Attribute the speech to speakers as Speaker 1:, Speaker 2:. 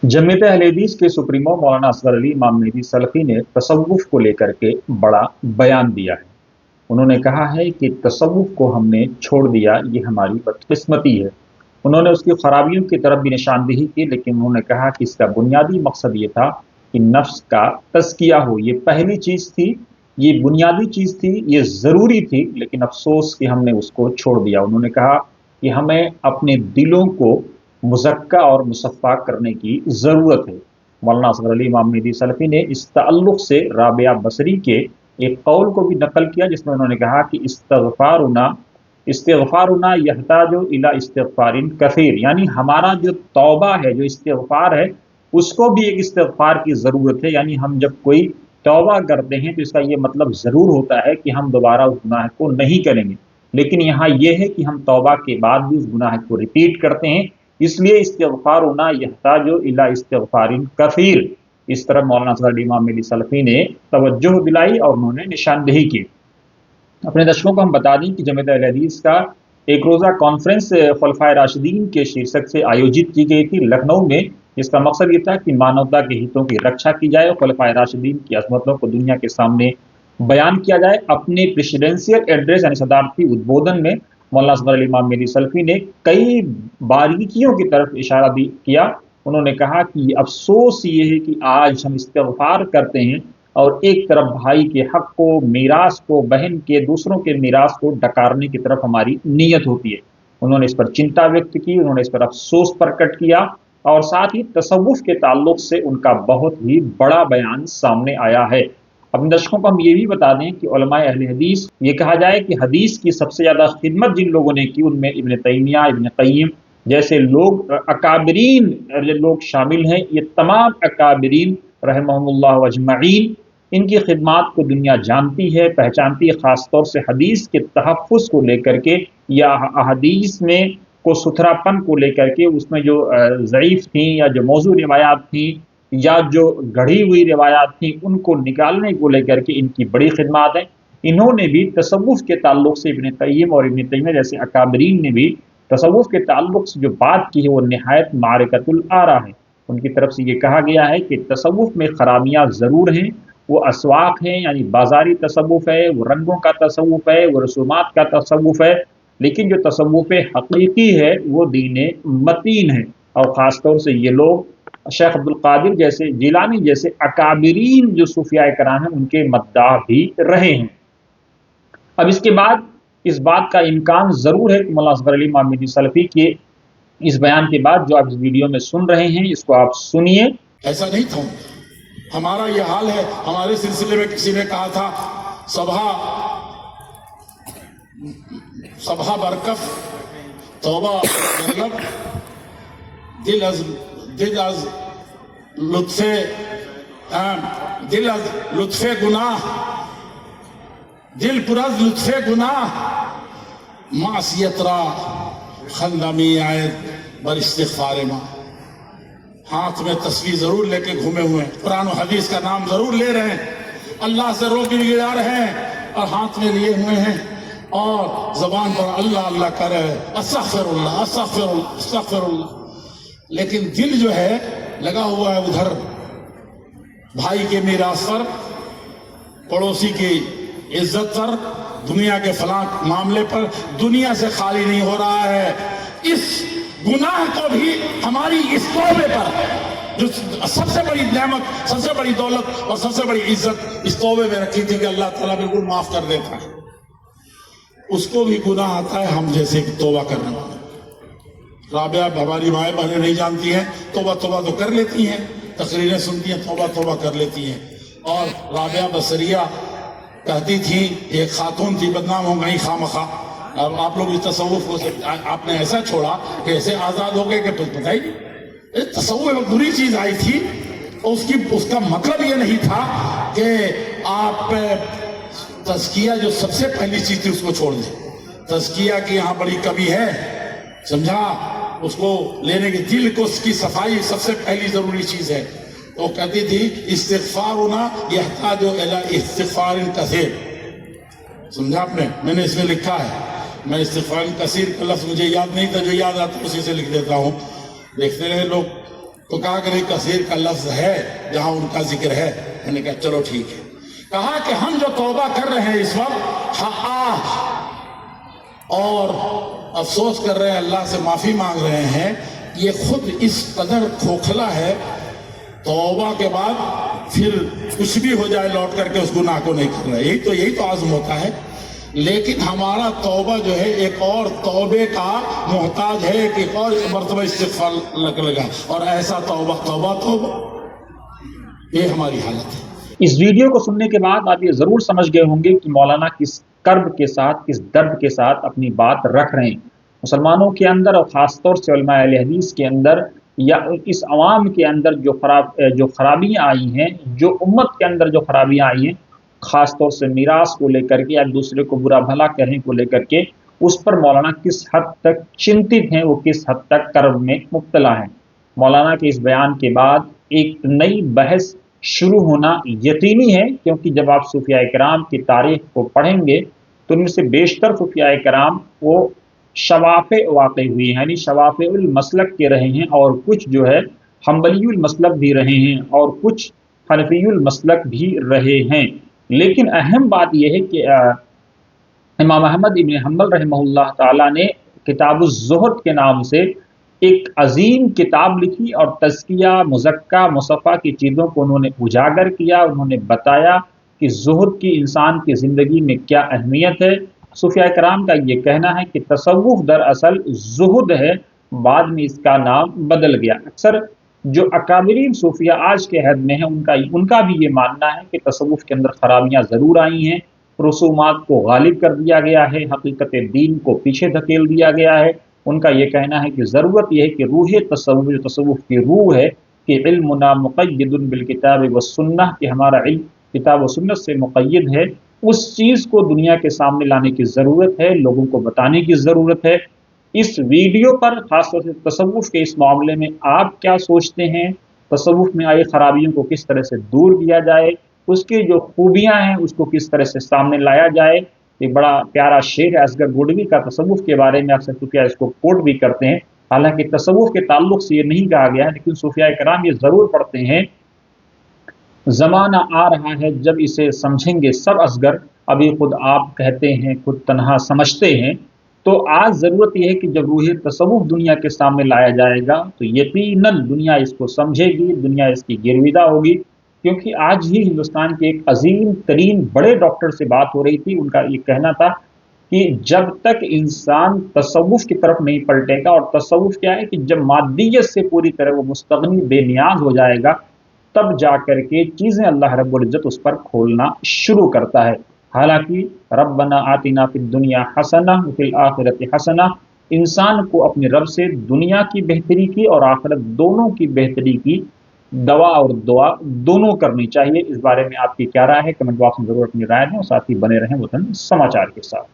Speaker 1: जमीयत अहले हदीस के सुप्रीमो मौलाना असगर अली इमाम मेहदी सलफी ने तसव्वुफ को लेकर के बड़ा बयान दिया है। उन्होंने कहा है कि तसव्वुफ को हमने छोड़ दिया, ये हमारी बदकिस्मती है। उन्होंने उसकी खराबियों की तरफ भी निशानदेही की, लेकिन उन्होंने कहा कि इसका बुनियादी मकसद ये था कि नफ्स का तज़किया हो। ये पहली चीज़ थी, ये बुनियादी चीज़ थी, ये ज़रूरी थी, लेकिन अफसोस कि हमने उसको छोड़ दिया। उन्होंने कहा कि हमें अपने दिलों को मुज़क्का और मुसफ़ा करने की ज़रूरत है। मौलाना असगर अली इमाम मेहदी सलफ़ी ने इस ताल्लुक़ से राबिया बसरी के एक कौल को भी नकल किया, जिसमें उन्होंने कहा कि इस्तिग़फ़ारुना यहताजु इला इस्तिग़फ़ारिन कसीर, यानी हमारा जो तौबा है, जो इस्तिग़फ़ार है, उसको भी एक इस्तिग़फ़ार की ज़रूरत है। यानी हम जब कोई तौबा करते हैं तो इसका ये मतलब ज़रूर होता है कि हम दोबारा उस गुनाह को नहीं करेंगे, लेकिन यहाँ ये है कि हम तौबा के बाद भी उस गुनाह को रिपीट करते हैं। इसलिए इस्तिग़फ़ारुना यहताजु इला इस्तिग़फ़ारिन कसीर, इस तरह मौलाना असगर अली इमाम मेहदी सलफ़ी ने तवज्जो दिलाई और उन्होंने निशानदेही की। अपने दर्शकों को हम बता दें कि जमीयत अहले हदीस का एक रोज़ा कॉन्फ्रेंस खुलफाए राशिदीन के शीर्षक से आयोजित की गई थी लखनऊ में। इसका मकसद ये था कि मानवता के हितों की रक्षा की जाए और खुलफाए राशिदीन की अज़मतों को दुनिया के सामने बयान किया जाए। अपने प्रेसिडेंशियल एड्रेस यानी सदारती उद्बोधन में मौलाना असगर अली इमाम मेहदी सलफ़ी ने कई बारीकियों की तरफ इशारा भी किया। उन्होंने कहा कि अफसोस ये है कि आज हम इस्तिग़फ़ार करते हैं और एक तरफ भाई के हक को, मीरास को, बहन के, दूसरों के मीरास को डकारने की तरफ हमारी नीयत होती है। उन्होंने इस पर चिंता व्यक्त की, उन्होंने इस पर अफसोस प्रकट किया और साथ ही तसव्वुफ के ताल्लुक से उनका बहुत ही बड़ा बयान सामने आया है। अपने दर्शकों को हम ये भी बता दें कि उलमाए अहले हदीस, ये कहा जाए कि हदीस की सबसे ज़्यादा खिदमत जिन लोगों ने की उनमें इब्न तैमिया, इब्न क़य्यिम जैसे लोग, अकाबरीन लोग शामिल हैं। ये तमाम अकाबरीन रहमहुमुल्लाह अजमईन, इनकी खिदमात को दुनिया जानती है, पहचानती है, ख़ासतौर से हदीस के तहफ़्फ़ुज़ को लेकर के या हदीस में को सुथरापन को लेकर के, उसमें जो ज़ईफ़ थी या जो मौजू रिवायात थी या जो गढ़ी हुई रिवायात थी, उनको निकालने को लेकर के इनकी बड़ी खिदमात है। इन्होंने भी तसव्वुफ़ के ताल्लुक़ से इब्न क़य्यिम और इब्न तैमिया जैसे अकाबरीन ने भी तसव्वुफ़ के ताल्लुक़ से जो बात की है वो निहायत मारिकतुल आरा है। उनकी तरफ से ये कहा गया है कि तसव्वुफ़ में खराबियाँ ज़रूर हैं, वो असवाक़ हैं यानी बाज़ारी तसव्वुफ़ है, वो रंगों का तसव्वुफ़ है, वो रसूमात का तसव्वुफ़ है, लेकिन जो तसव्वुफ़ हक़ीक़ी है वो दीन मतीन है। और ख़ास तौर से ये लोग शेख अब्दुल क़ादिर जैसे, जिलानी जैसे अकाबरीन जो सूफ़ियाए कराम हैं उनके मद्दाह भी रहे हैं। अब इसके बाद इस बात का इम्कान ज़रूर है कि मौलाना असगर अली इमाम मेहदी सलफ़ी के इस बयान के बाद जो आप इस वीडियो में सुन रहे हैं, इसको आप सुनिए।
Speaker 2: ऐसा नहीं था, हमारा ये हाल है। हमारे सिलसिले में किसी ने कहा था सभा बरकफ तौबा मतलब दिल अज लुत्फे गुनाह, दिल पुरज लुत्फे गुनाह, मासियत रा खंदमी आयत बर इस्तिग़फ़ार मा। हाथ में तस्वीर जरूर लेके घूमे हुए हैं, कुरान और हदीस का नाम जरूर ले रहे हैं, अल्लाह से रोके गिरा रहे हैं और हाथ में लिए हुए हैं और जबान पर अल्लाह अल्लाह कर रहे हैं, अस्तग़फ़िरुल्लाह अस्तग़फ़िरुल्लाह अस्तग़फ़िरुल्लाह, लेकिन दिल जो है लगा हुआ है उधर भाई के मीरास पर, पड़ोसी की इज्जत पर, दुनिया के फलां मामले पर, दुनिया से खाली नहीं हो रहा है। इस गुनाह को भी हमारी इस तौबे पर, जो सबसे बड़ी नेमत, सबसे बड़ी दौलत और सबसे बड़ी इज्जत इस तौबे में रखी थी कि अल्लाह ताला बिल्कुल माफ कर देता है, उसको भी गुनाह आता है हम जैसे तौबा करने वाले। राबिया हमारी माएँ बहनें नहीं जानती हैं, तौबा तौबा तो कर लेती हैं, तकरीरें सुनती हैं, तौबा तौबा कर लेती हैं। और राबिया बसरिया कहती थी, एक खातून थी, बदनाम हो गई खामखा। अब आप लोग इस तसव्वुफ को आपने ऐसा छोड़ा कि ऐसे आज़ाद हो गए कि बताइए, तसव्वुफ में बुरी चीज़ आई थी और उसका मतलब ये नहीं था कि आप तज़किया जो सबसे पहली चीज़ थी उसको छोड़ दें। तज़किया की यहाँ बड़ी कमी है, समझा, उसको लेने के दिल को, उसकी सफाई सबसे पहली ज़रूरी चीज़ है। तो कहती थी इस्तिग़फ़ारुना यहताजु इला इस्तिग़फ़ारिन कसीर, समझा आपने, मैंने इसमें लिखा है, मैं इस्तिग़फ़ार कसीर का लफ्ज़ मुझे याद नहीं था, जो याद आता उसी से लिख देता हूँ। देखते रहे लोग تو کہا کہ نہیں کثیر کا لفظ ہے جہاں ان کا ذکر ہے. میں نے کہا چلو ٹھیک ہے. کہا کہ ہم جو توبہ کر رہے ہیں اس وقت اور افسوس کر رہے ہیں, اللہ سے معافی مانگ رہے ہیں, یہ خود اس قدر کھوکھلا ہے, توبہ کے بعد پھر کچھ بھی ہو جائے لوٹ کر کے اس گناہ کو نہیں کر رہا. یہی تو عزم ہوتا ہے. لیکن ہمارا توبہ جو ہے ایک اور توبے کا محتاج ہے, ایک اور مرتبہ استغفار لگا, اور ایسا توبہ یہ ہماری حالت ہے.
Speaker 1: اس ویڈیو کو سننے کے بعد آپ یہ ضرور سمجھ گئے ہوں گے کہ مولانا کس کرب کے ساتھ, کس درد کے ساتھ اپنی بات رکھ رہے ہیں. مسلمانوں کے اندر اور خاص طور سے علماء اہل حدیث کے اندر یا اس عوام کے اندر جو خرابیاں آئی ہیں, جو امت کے اندر جو خرابیاں آئی ہیں, خاص طور سے میراث کو لے کر کے, ایک دوسرے کو برا بھلا کہنے کو لے کر کے, اس پر مولانا کس حد تک چنتت ہیں, وہ کس حد تک کرب میں مبتلا ہیں. مولانا کے اس بیان کے بعد ایک نئی بحث شروع ہونا یقینی ہے, کیونکہ جب آپ صوفیاء کرام کی تاریخ کو پڑھیں گے تو ان میں سے بیشتر صوفیاء کرام وہ شوافع واقع ہوئی ہیں, یعنی شوافع المسلک کے رہے ہیں, اور کچھ جو ہے حنبلی المسلک بھی رہے ہیں, اور کچھ حنفی المسلک بھی رہے ہیں. لیکن اہم بات یہ ہے کہ امام احمد ابن حنبل رحمہ اللہ تعالیٰ نے کتاب الزہد کے نام سے ایک عظیم کتاب لکھی, اور تزکیہ, مزکہ, مصفہ کی چیزوں کو انہوں نے اجاگر کیا. انہوں نے بتایا کہ زہد کی انسان کی زندگی میں کیا اہمیت ہے. صوفیاء کرام کا یہ کہنا ہے کہ تصوف دراصل زہد ہے, بعد میں اس کا نام بدل گیا. اکثر جو اکابرین صوفیہ آج کے عہد میں ہیں ان کا بھی یہ ماننا ہے کہ تصوف کے اندر خرابیاں ضرور آئی ہیں, رسومات کو غالب کر دیا گیا ہے, حقیقت دین کو پیچھے دھکیل دیا گیا ہے. ان کا یہ کہنا ہے کہ ضرورت یہ ہے کہ روح تصوف, جو تصوف کی روح ہے, کہ علمنا مقید بالکتاب والسنہ, کہ ہمارا علم کتاب و سنت سے مقید ہے, اس چیز کو دنیا کے سامنے لانے کی ضرورت ہے, لوگوں کو بتانے کی ضرورت ہے. اس ویڈیو پر خاص طور سے تصوف کے اس معاملے میں آپ کیا سوچتے ہیں؟ تصوف میں آئی خرابیوں کو کس طرح سے دور کیا جائے, اس کی جو خوبیاں ہیں اس کو کس طرح سے سامنے لایا جائے؟ ایک بڑا پیارا شعر ہے اصغر گوڈوی کا تصوف کے بارے میں, اکثر صوفیاء اس کو کوٹ بھی کرتے ہیں, حالانکہ تصوف کے تعلق سے یہ نہیں کہا گیا ہے, لیکن صوفیاء کرام یہ ضرور پڑھتے ہیں, زمانہ آ رہا ہے جب اسے سمجھیں گے سب اصغر, ابھی خود آپ کہتے ہیں خود تنہا سمجھتے ہیں. تو آج ضرورت یہ ہے کہ جب روح تصوف دنیا کے سامنے لایا جائے گا تو یقیناً دنیا اس کو سمجھے گی, دنیا اس کی گرویدہ ہوگی. کیونکہ آج ہی ہندوستان کے ایک عظیم ترین بڑے ڈاکٹر سے بات ہو رہی تھی, ان کا یہ کہنا تھا کہ جب تک انسان تصوف کی طرف نہیں پلٹے گا, اور تصوف کیا ہے کہ جب مادیت سے پوری طرح وہ مستغنی بے نیاز ہو جائے گا, تب جا کر کے چیزیں اللہ رب العزت اس پر کھولنا شروع کرتا ہے. حالانکہ ربنا آتنا فی الدنیا حسنہ وفی الآخرۃ حسنہ, انسان کو اپنے رب سے دنیا کی بہتری کی اور آخرت دونوں کی بہتری کی دوا اور دعا دونوں کرنی چاہیے. اس بارے میں آپ کی کیا رائے ہے؟ کمنٹ باکس میں ضرور اپنی رائے دیں, اور ساتھ ہی بنے رہیں وطن سماچار کے ساتھ.